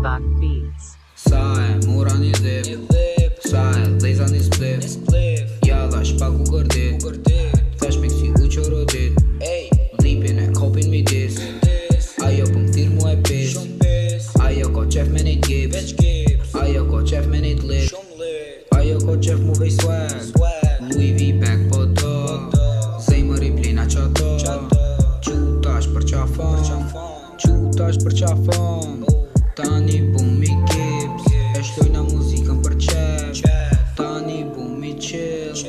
Maybach Beats. Sa e mura një dhip, sa e dheza një splif, ja dha shpaku gërdit, thash me kësi u qorodit, dhipin e kopin mi dis, ajo pëm thirë mu e pis, ajo ko qef me një gips, ajo ko qef me një lit, ajo ko qef mu vej swag, Louis V bag po do, zemër i plina qato, qutash për qafon, qutash për qafon, tani bum i gips, e shlojna muzikën për qef, tani bum i chill,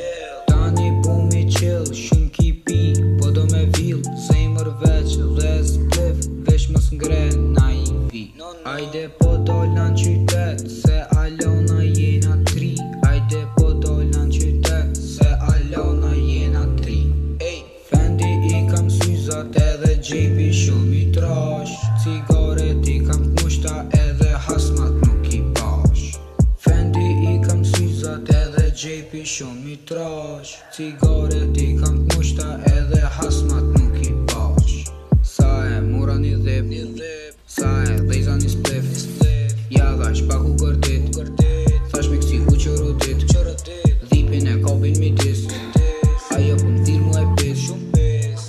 tani bum i chill, shumë ki pi, po do me vill, zemër veç dhe splif, vesh mës ngre na i vi. Ajde po dollna në qytet, se alona jena tri, ajde po dollna në qytet, se alona jena tri. Fendi i kam syzat edhe gjepi shumë i trash, cigaret i kam kmushta edhe hasmat nuk i bash. Fendi i kam syzat edhe gjepi shumë i trash, cigaret i kam kmushta edhe hasmat nuk i bash. Sa e mura një dhip, sa e dheza një splif, ja dha shpaku gërdit, thash me kësi u qorodit, dhipin e kopin mi dis, ajo pëm thirë mu e pis,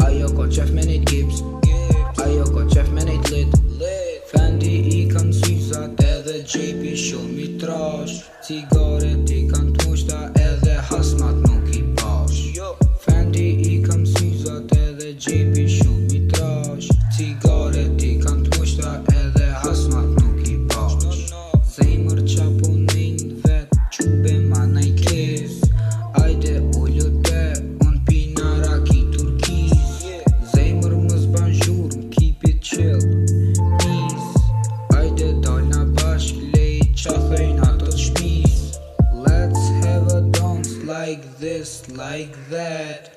ajo ko qef me nejt gips, ajo ko qef me nejt lit, Fendi i kam syzat edhe gjepi shumë i trash, cigaret i kam t'mushta edhe hasmat nuk i bash. Fendi i kam syzat edhe gjepi shumë i trash, cigaret i kam t'mushta edhe hasmat nuk i bash. Zemër qa punin vet, qube ma naj kes, ajde ullute, unë pina raki turkiz, zemër më zban zhurm, keep it chill, ajde dalna bashk, lej qa thejn ato t'shpiz, let's have a dance like this, like that.